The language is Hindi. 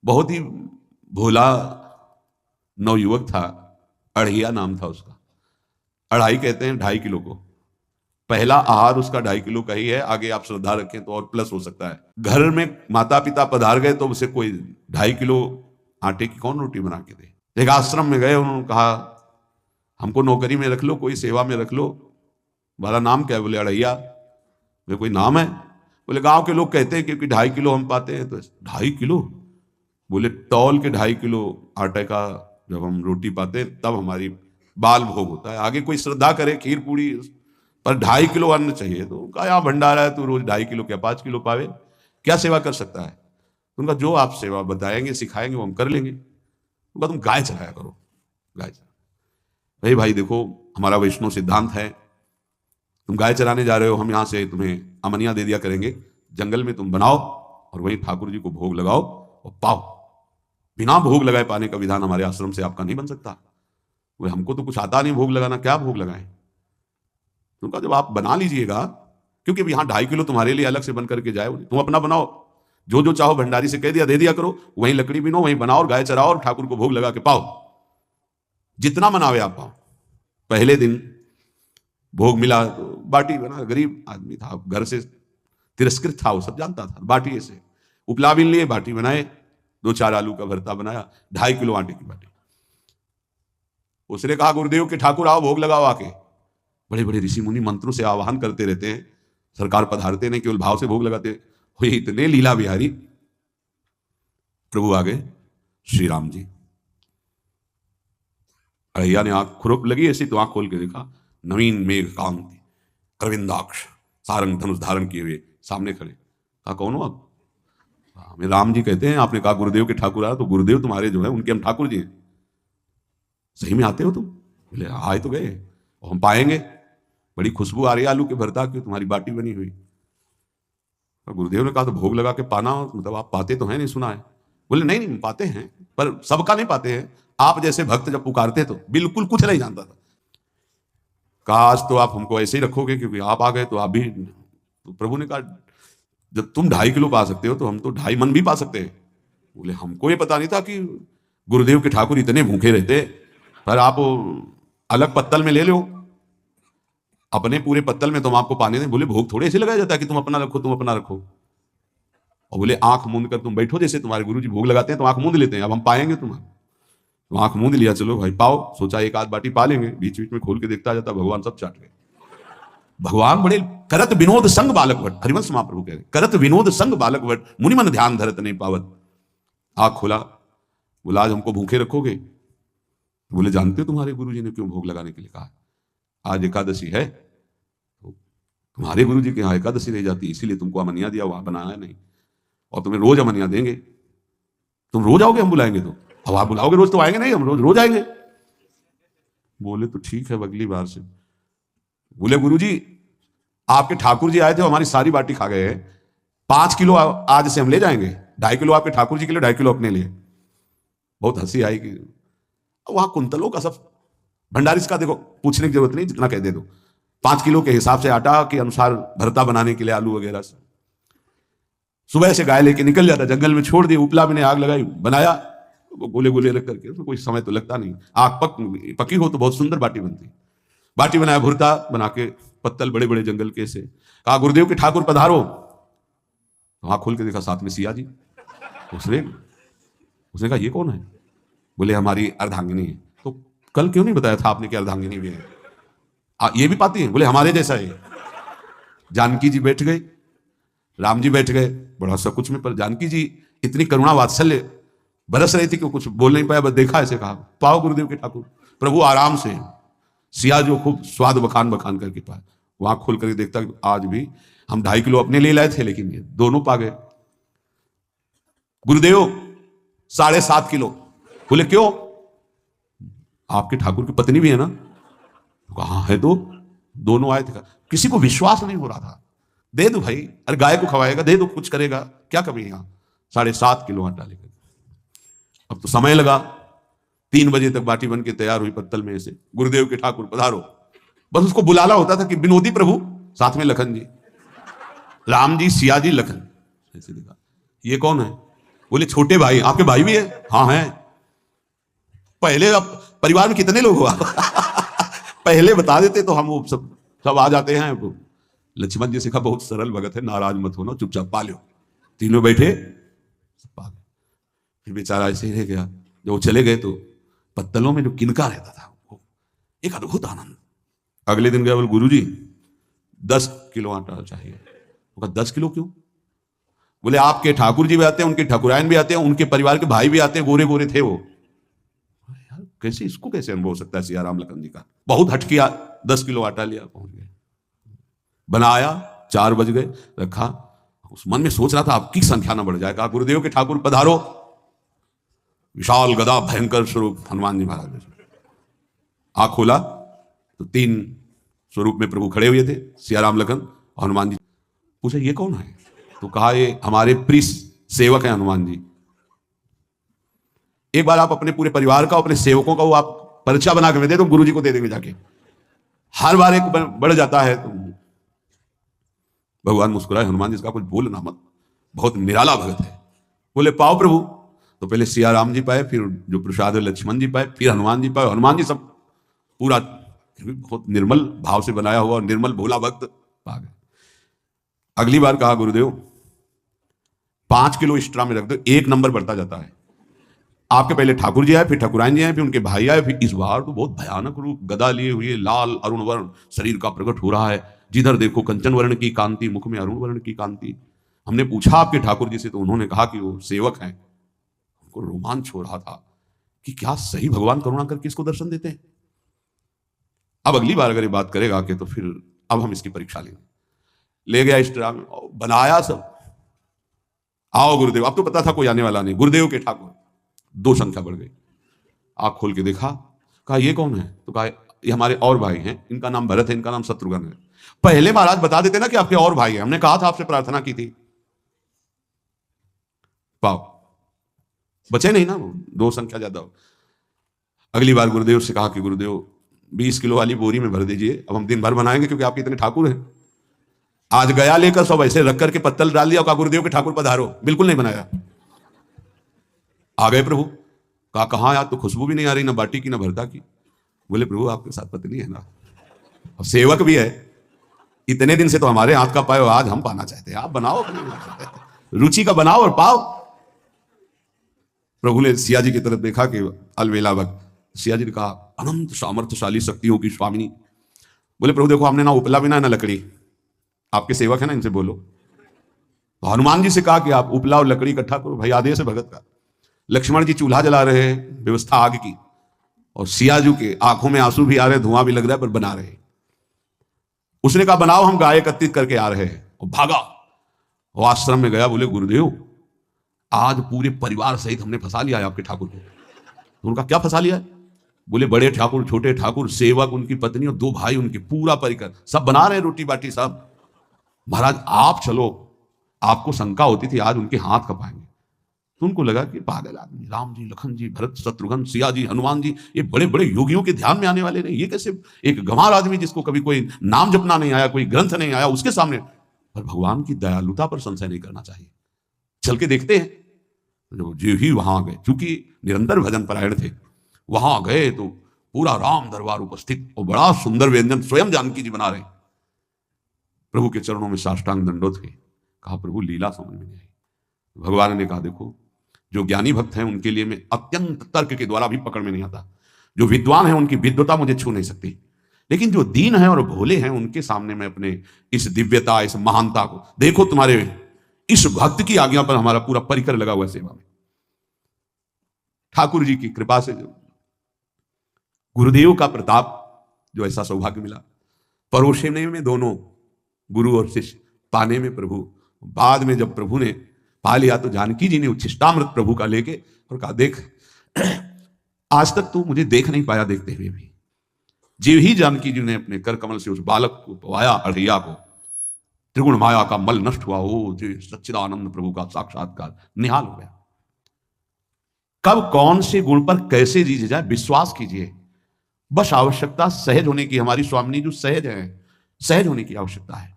बहुत ही भोला नवयुवक था, अढ़िया नाम था उसका। अढ़ाई कहते हैं 2.5 किलो को। पहला आहार उसका 2.5 किलो का ही है, आगे आप श्रद्धा रखें तो और प्लस हो सकता है। घर में माता पिता पधार गए तो उसे कोई 2.5 किलो आटे की कौन रोटी बना के दे। एक आश्रम में गए, उन्होंने कहा हमको नौकरी में रख लो, कोई सेवा में रख लो। वाला नाम क्या है? बोले अढ़ैया। बोले कोई नाम है? बोले गांव के लोग कहते हैं क्योंकि 2.5 किलो हम पाते हैं। तो 2.5 किलो? बोले तौल के 2.5 किलो आटे का जब हम रोटी पाते हैं तब हमारी बाल भोग होता है। आगे कोई श्रद्धा करे खीर पूड़ी, पर 2.5 किलो अन्न चाहिए। तो कहा यहाँ भंडारा है, तो रोज 2.5 किलो क्या 5 किलो पावे, क्या सेवा कर सकता है? उनका जो आप सेवा बताएंगे सिखाएंगे वो हम कर लेंगे। उनका तुम गाय चलाया करो, गाय चला। भाई देखो, हमारा वैष्णव सिद्धांत है, तुम गाय चराने जा रहे हो, हम यहां से तुम्हें अमनिया दे दिया करेंगे, जंगल में तुम बनाओ और वहीं ठाकुर जी को भोग लगाओ और पाओ। बिना भोग लगाए पाने का विधान हमारे आश्रम से आपका नहीं बन सकता। वो हमको तो कुछ आता नहीं भोग लगाना, क्या भोग लगाएं? उनका जब आप बना लीजिएगा, क्योंकि यहाँ 2.5 किलो तुम्हारे लिए अलग से बन करके जाए, तुम अपना बनाओ, जो जो चाहो भंडारी से कह दिया दे दिया करो, वहीं लकड़ी बिनो, वहीं बनाओ और गाय चराओ और ठाकुर को भोग लगा के पाओ। जितना मनावे आप पाओ। पहले दिन भोग मिला तो बाटी बना, गरीब आदमी था, घर से तिरस्कृत था, वो सब जानता था। बाटी ऐसे उपला बिन लिए, बाटी बनाए, 2-4 आलू का भरता बनाया, 2.5 किलो आटे की बाटी। उसने कहा गुरुदेव के ठाकुर आओ भोग लगाओ आके। बड़े बड़े ऋषि मुनि मंत्रों से आवाहन करते रहते हैं, सरकार पधारते नहीं, केवल भाव से भोग लगाते हुए। इतने लीला बिहारी प्रभु आ गए, श्री राम जी। अड़ैया ने आंख खुरप लगी ऐसी, तो आंख खोल के देखा, नवीन मेघ कांति करविंदाक्ष सारंग धनुष धारण किए हुए सामने खड़े। कहा कौन हो आप? हमें राम जी कहते हैं। आपने कहा गुरुदेव के ठाकुर आया, तो गुरुदेव तुम्हारे जो है उनके हम ठाकुर जी हैं। सही में आते हो तुम? बोले आए तो गए, और हम पाएंगे। बड़ी खुशबू आ रही है आलू के भरता की, तुम्हारी बाटी बनी हुई। और गुरुदेव ने कहा तो भोग लगा के पाना, मतलब आप पाते तो हैं नहीं, सुना है? बोले नहीं नहीं पाते हैं, पर सबका नहीं पाते हैं। आप जैसे भक्त जब पुकारते तो बिल्कुल कुछ नहीं जानता था। काश तो आप हमको ऐसे ही रखोगे, क्योंकि आप आ गए तो आप भी। तो प्रभु ने कहा जब तुम 2.5 किलो पा सकते हो तो हम तो 2.5 मन भी पा सकते हैं। बोले हमको ये पता नहीं था कि गुरुदेव के ठाकुर इतने भूखे रहते, पर आप अलग पत्तल में ले लो, अपने पूरे पत्तल में तुम आपको पाने दें। बोले भोग थोड़े ऐसे लगाया जाता है कि तुम अपना रखो, तुम अपना रखो। और बोले आंख मूंद कर तुम बैठो, जैसे तुम्हारे गुरु जी भोग लगाते हैं तो आंख मूंद लेते हैं, अब हम पाएंगे तुम्हें। तो आंख मूंद लिया, चलो भाई पाओ। सोचा एक आध बाटी पा लेंगे, बीच बीच में खोल के देखता जाता, भगवान सब चाट गए। भगवान बड़े करत विनोद संग बालक वट, हरिवंश महाप्रभु कह रहे, करत विनोद संग बालक वट, मुनि मन ध्यान धरत नहीं पावत। आंख खोला, बोला आज हमको भूखे रखोगे? बोले जानते हो तुम्हारे गुरु जी ने क्यों भोग लगाने के लिए कहा? आज एकादशी है, तो तुम्हारे गुरु जी के यहाँ एकादशी रह जाती, इसीलिए तुमको अमनिया दिया, वहां बनाया नहीं, और तुम्हें रोज अमनिया देंगे। तुम रोज आओगे हम बुलाएंगे तो? अब आप बुलाओगे रोज तो आएंगे नहीं, हम रोज रोज आएंगे। बोले तो ठीक है अगली बार से। बोले गुरुजी आपके ठाकुर जी आए थे, हमारी सारी बाटी खा गए हैं, 5 किलो आज से हम ले जाएंगे, 2.5 किलो आपके ठाकुर जी के लिए, 2.5 किलो अपने लिए। बहुत हंसी आई कि वहां कुंतलों का सब भंडारी का देखो, पूछने की जरूरत नहीं, जितना कह दे दो। 5 किलो के हिसाब से आटा के अनुसार भरता बनाने के लिए आलू वगैरह से सुबह से गाय लेके निकल जाता, जंगल में छोड़ दिए, उपला में आग लगाई, बनाया, वो गोले गोले रख करके, उसमें कोई समय तो लगता नहीं। आग पकी हो तो बहुत सुंदर बाटी बनती। बाटी बनाया, भुरता बना के, पत्तल बड़े बड़े जंगल के से। कहा गुरुदेव के ठाकुर पधारो। आंख खोल के देखा साथ में सिया जी। उसने कहा ये कौन है? बोले हमारी अर्धांगिनी है। तो कल क्यों नहीं बताया था आपने कि अर्धांगिनी भी है? ये भी पाती है? बोले हमारे जैसा है। जानकी जी बैठ गए, राम जी बैठ गए, बड़ा सब कुछ में, पर जानकी जी इतनी करुणा वात्सल्य बरस रही थी कि कुछ बोल नहीं पाया, बस देखा ऐसे, कहा पाओ गुरुदेव के ठाकुर। प्रभु आराम से, सिया जो खूब स्वाद बखान बखान करके पाए। वहां खोल करके देखता आज भी हम 2.5 किलो अपने लिए लाए थे, लेकिन ये दोनों पा गए। गुरुदेव 7.5 किलो। बोले क्यों? आपके ठाकुर की पत्नी भी है ना? कहा है, तो दोनों आए थे। किसी को विश्वास नहीं हो रहा था। दे दो भाई, अरे गाय को खवाएगा, दे दो, कुछ करेगा, क्या कमी है यहाँ? 7.5 किलो आटा लेकर। अब तो समय लगा, 3 बजे तक बाटी बन के तैयार हुई पत्तल में से। गुरुदेव के ठाकुर पधारो, बस उसको बुलाना होता था कि विनोदी प्रभु, साथ में लखन जी, राम जी, सिया जी, लखन। ऐसे देखा ये कौन है? बोले छोटे भाई, आपके भाई भी है? हाँ है। पहले अब परिवार में कितने लोग हो आप? पहले बता देते तो हम वो सब आ जाते हैं। लक्ष्मण जी से कहा बहुत सरल भगत है, नाराज मत होना, चुपचाप पा लो। तीनों बैठे, सब पा गए। फिर बेचारा ऐसे ही रह गया। जब वो चले गए तो पत्तलों में जो किनका रहता था, वो एक अद्भुत आनंद। अगले दिन गया, बोले गुरुजी 10 किलो आटा चाहिए। वो कहा 10 किलो क्यों? बोले आपके ठाकुर जी भी आते हैं, उनके ठाकुरायन भी आते हैं, उनके परिवार के भाई भी आते हैं, गोरे गोरे थे वो। यार कैसे, इसको कैसे अनुभव हो सकता है सियाराम लखन जी का? बहुत हट किया, 10 किलो आटा लिया, पहुंच गए, बनाया, 4 बज गए, रखा। उस मन में सोच रहा था आपकी संख्या ना बढ़ जाए। कहा गुरुदेव के ठाकुर पधारो। विशाल गदा भयंकर स्वरूप हनुमान जी महाराज। आंख खोला तो 3 स्वरूप में प्रभु खड़े हुए थे, सियाराम लखन और हनुमान जी। पूछा ये कौन है? तो कहा ये हमारे प्रिय सेवक हैं हनुमान जी। एक बार आप अपने पूरे परिवार का, अपने सेवकों का वो आप पर्चा बना के दे दो, गुरु जी को दे देंगे जाके। हर बार एक बढ़ जाता है। तो भगवान मुस्कुराए, हनुमान जी इसका कुछ बोलना मत, बहुत निराला भगत है। बोले पाओ प्रभु। तो पहले सियाराम जी पाए, फिर जो प्रसाद लक्ष्मण जी पाए, फिर हनुमान जी पाए। हनुमान जी सब पूरा बहुत निर्मल भाव से बनाया हुआ और निर्मल भोला भक्त पा गए। अगली बार कहा गुरुदेव 5 किलो एक्स्ट्रा में रख दो, 1 नंबर बढ़ता जाता है। आपके पहले ठाकुर जी आए, फिर ठाकुरायन जी आए, फिर उनके भाई आए, फिर इस बार तो बहुत भयानक रूप, गदा लिए हुए, लाल अरुण वर्ण शरीर का प्रकट हो रहा है। जिधर देखो कंचन वर्ण की कांति, मुख में अरुण वर्ण की कांति। हमने पूछा आपके ठाकुर जी से, तो उन्होंने कहा कि वो सेवक हैं। उनको रोमांच हो रहा था कि क्या सही भगवान करुणा करके इसको दर्शन देते हैं। अब अगली बार अगर ये बात करेगा कि तो फिर अब हम इसकी परीक्षा लेंगे। ले गया इस में, बनाया सब। आओ गुरुदेव। अब तो पता था कोई आने वाला नहीं। गुरुदेव के ठाकुर 2 संख्या बढ़ गई। आंख खोल के देखा, कहा ये कौन है? तो कहा ये हमारे और भाई हैं, इनका नाम भरत है, इनका नाम शत्रुघ्न है। पहले महाराज बता देते ना कि आपके और भाई हैं, हमने कहा था, आपसे प्रार्थना की थी। पाओ, बचे नहीं ना, 2 संख्या ज्यादा हो। अगली बार गुरुदेव से कहा कि गुरुदेव 20 किलो वाली बोरी में भर दीजिए, अब हम दिन भर बनाएंगे क्योंकि आपके इतने ठाकुर हैं। आज गया लेकर सब ऐसे रख करके पत्तल डाल दिया, कहा गुरुदेव के ठाकुर पधारो। बिल्कुल नहीं बनाया। आ गए प्रभु। कहा कहां यार, तो खुशबू भी नहीं आ रही, ना बाटी की ना भरता की। बोले प्रभु आपके साथ पत्नी है ना, अब सेवक भी है, इतने दिन से तो हमारे हाथ का पाए, आज हम पाना चाहते हैं, आप बनाओ, रुचि का बनाओ और पाओ। प्रभु ने सिया जी की तरफ देखा कि अलवेला वक्त। सिया जी ने कहा अनंत सामर्थ्यशाली शक्तियों की स्वामिनी। बोले प्रभु देखो हमने ना उपला बिना ना लकड़ी, आपके सेवक है ना, इनसे बोलो। तो हनुमान जी से कहा कि आप उपला और लकड़ी इकट्ठा करो, भाई आदेश है भगत का। लक्ष्मण जी चूल्हा जला रहे हैं, व्यवस्था आग की, और सिया जी के आंखों में आंसू भी आ रहे, धुआं भी लग रहा है, पर बना रहे। उसने कहा बनाओ, हम गाय एकत्रित करके आ रहे हैं। और भागा, वो आश्रम में गया। बोले गुरुदेव आज पूरे परिवार सहित हमने फंसा लिया है आपके ठाकुर को। तो उनका क्या फंसा लिया है? बोले बड़े ठाकुर, छोटे ठाकुर, सेवक, उनकी पत्नी और 2 भाई उनके, पूरा परिकर, सब बना रहे हैं रोटी बाटी सब। महाराज आप चलो, आपको शंका होती थी आज उनके हाथ कपाएंगे। तो उनको लगा कि पागल आदमी, राम जी, लखन जी, भरत, शत्रुघ्न, सिया जी, हनुमान जी, ये बड़े बड़े योगियों के ध्यान में आने वाले नहीं, ये कैसे एक गंवार आदमी जिसको कभी कोई नाम जपना नहीं आया, कोई ग्रंथ नहीं आया, उसके सामने। पर भगवान की दयालुता पर संशय नहीं करना चाहिए। चल के देखते हैं। जो ही वहां गए, चूंकि निरंतर भजन परायण थे, वहां गए तो पूरा राम दरबार उपस्थित और बड़ा सुंदर व्यंजन स्वयं जानकी जी बना रहे। प्रभु के चरणों में साष्टांग दंडोत हुए। कहा प्रभु लीला समझ में नहीं आई। भगवान ने कहा देखो जो ज्ञानी भक्त हैं उनके लिए मैं अत्यंत तर्क के द्वारा भी पकड़ में नहीं आता, जो विद्वान है उनकी विद्वता मुझे छू नहीं सकती, लेकिन जो दीन है और भोले हैं उनके सामने मैं अपने इस दिव्यता, इस महानता को, देखो तुम्हारे इस भक्त की आज्ञा पर हमारा पूरा परिकर लगा हुआ सेवा में। ठाकुर जी की कृपा से गुरुदेव का प्रताप, जो ऐसा सौभाग्य मिला, परोसने में दोनों गुरु और शिष्य, पाने में प्रभु। बाद में जब प्रभु ने पा लिया तो जानकी जी ने उच्छिष्टामृत प्रभु का लेके और कहा देख आज तक तू मुझे देख नहीं पाया, देखते हुए भी जीव ही जानकी जी ने अपने कर कमल से उस बालक को पवाया, अढ़ैया को, त्रिगुण माया का मल नष्ट हुआ, हो जो सच्चिदानंद प्रभु का साक्षात्कार निहाल हो गया। कब कौन से गुण पर कैसे जी जाए विश्वास कीजिए, बस आवश्यकता सहज होने की। हमारी स्वामिनी जो सहज है, सहज होने की आवश्यकता है।